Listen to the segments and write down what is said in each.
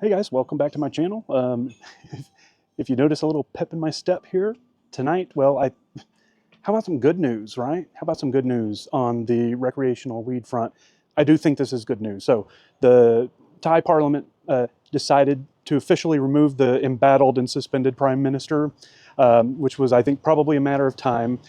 Hey guys, welcome back to my channel. If you notice a little pep in my step here tonight, well, how about some good news, right? How about some good news on the recreational weed front? I do think this is good news. So the Thai Parliament decided to officially remove the embattled and suspended Prime Minister, which was, I think, probably a matter of time.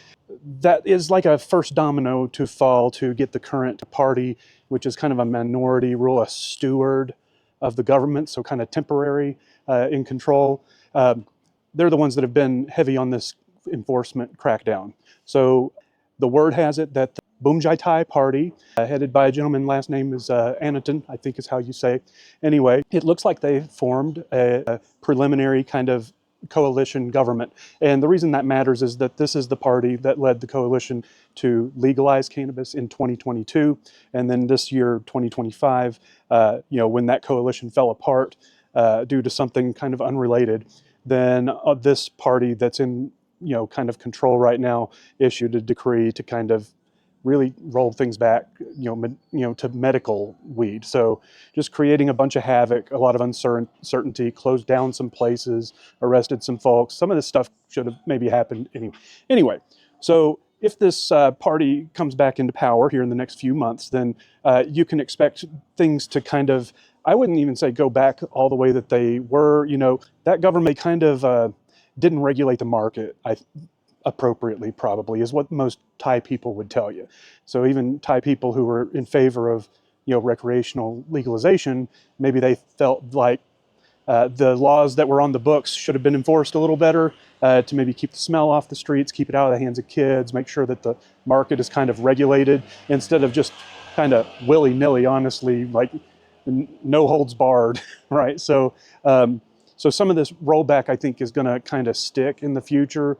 That is like a first domino to fall to get the current party, which is kind of a minority rule, a steward of the government, so kind of temporary in control. They're the ones that have been heavy on this enforcement crackdown. So the word has it that the Bhumjaithai Party, headed by a gentleman, last name is Anaton, I think is how you say. Anyway, it looks like they formed a preliminary kind of coalition government. And the reason that matters is that this is the party that led the coalition to legalize cannabis in 2022. And then this year, 2025, when that coalition fell apart due to something kind of unrelated, then this party that's in, kind of control right now issued a decree to kind of really roll things back, to medical weed. So just creating a bunch of havoc, a lot of uncertainty, closed down some places, arrested some folks. Some of this stuff should have maybe happened anyway. So if this party comes back into power here in the next few months, then you can expect things to kind of, I wouldn't even say go back all the way that they were. That government kind of didn't regulate the market, appropriately, probably, is what most Thai people would tell you. So even Thai people who were in favor of, recreational legalization, maybe they felt like the laws that were on the books should have been enforced a little better to maybe keep the smell off the streets, keep it out of the hands of kids, make sure that the market is kind of regulated instead of just kind of willy-nilly, honestly, like no holds barred, right? So, so some of this rollback, I think, is going to kind of stick in the future.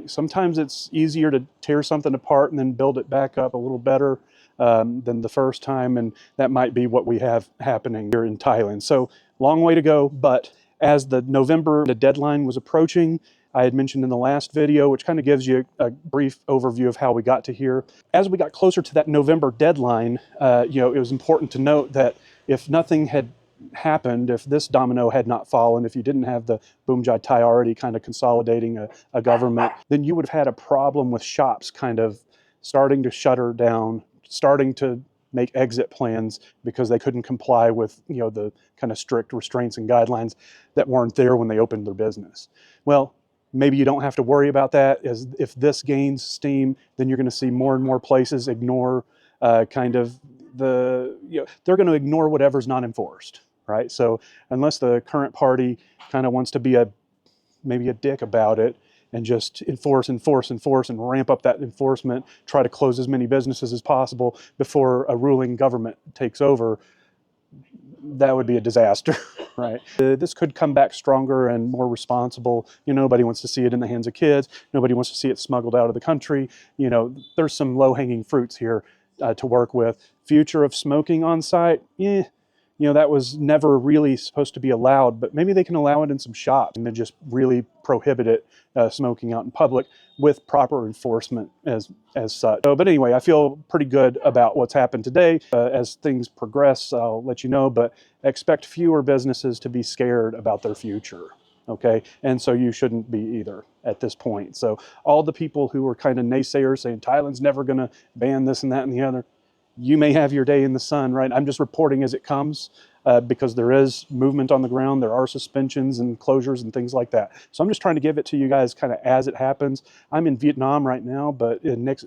Sometimes it's easier to tear something apart and then build it back up a little better than the first time, and that might be what we have happening here in Thailand. So long way to go, but as the November deadline was approaching, I had mentioned in the last video, which kind of gives you a brief overview of how we got to here. As we got closer to that November deadline, it was important to note that if nothing had happened, if this domino had not fallen, if you didn't have the Bhumjaithai already kind of consolidating a government, then you would have had a problem with shops kind of starting to shutter down, starting to make exit plans because they couldn't comply with the kind of strict restraints and guidelines that weren't there when they opened their business. Well, maybe you don't have to worry about that. As if this gains steam, then you're going to see more and more places ignore kind of they're going to ignore whatever's not enforced, right? So unless the current party kind of wants to be maybe a dick about it and just enforce and ramp up that enforcement, try to close as many businesses as possible before a ruling government takes over, that would be a disaster, right? This could come back stronger and more responsible. Nobody wants to see it in the hands of kids. Nobody wants to see it smuggled out of the country. There's some low-hanging fruits here to work with. Future of smoking on site, that was never really supposed to be allowed, but maybe they can allow it in some shops and then just really prohibit it, smoking out in public with proper enforcement as such. But anyway, I feel pretty good about what's happened today. As things progress, I'll let you know, but expect fewer businesses to be scared about their future. Okay, and so you shouldn't be either at this point. So all the people who were kind of naysayers saying Thailand's never going to ban this and that and the other, you may have your day in the sun, right? I'm just reporting as it comes because there is movement on the ground. There are suspensions and closures and things like that. So I'm just trying to give it to you guys kind of as it happens. I'm in Vietnam right now, but in next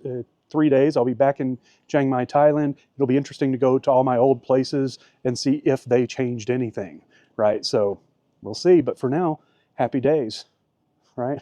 3 days, I'll be back in Chiang Mai, Thailand. It'll be interesting to go to all my old places and see if they changed anything, right? So we'll see. But for now, happy days, right?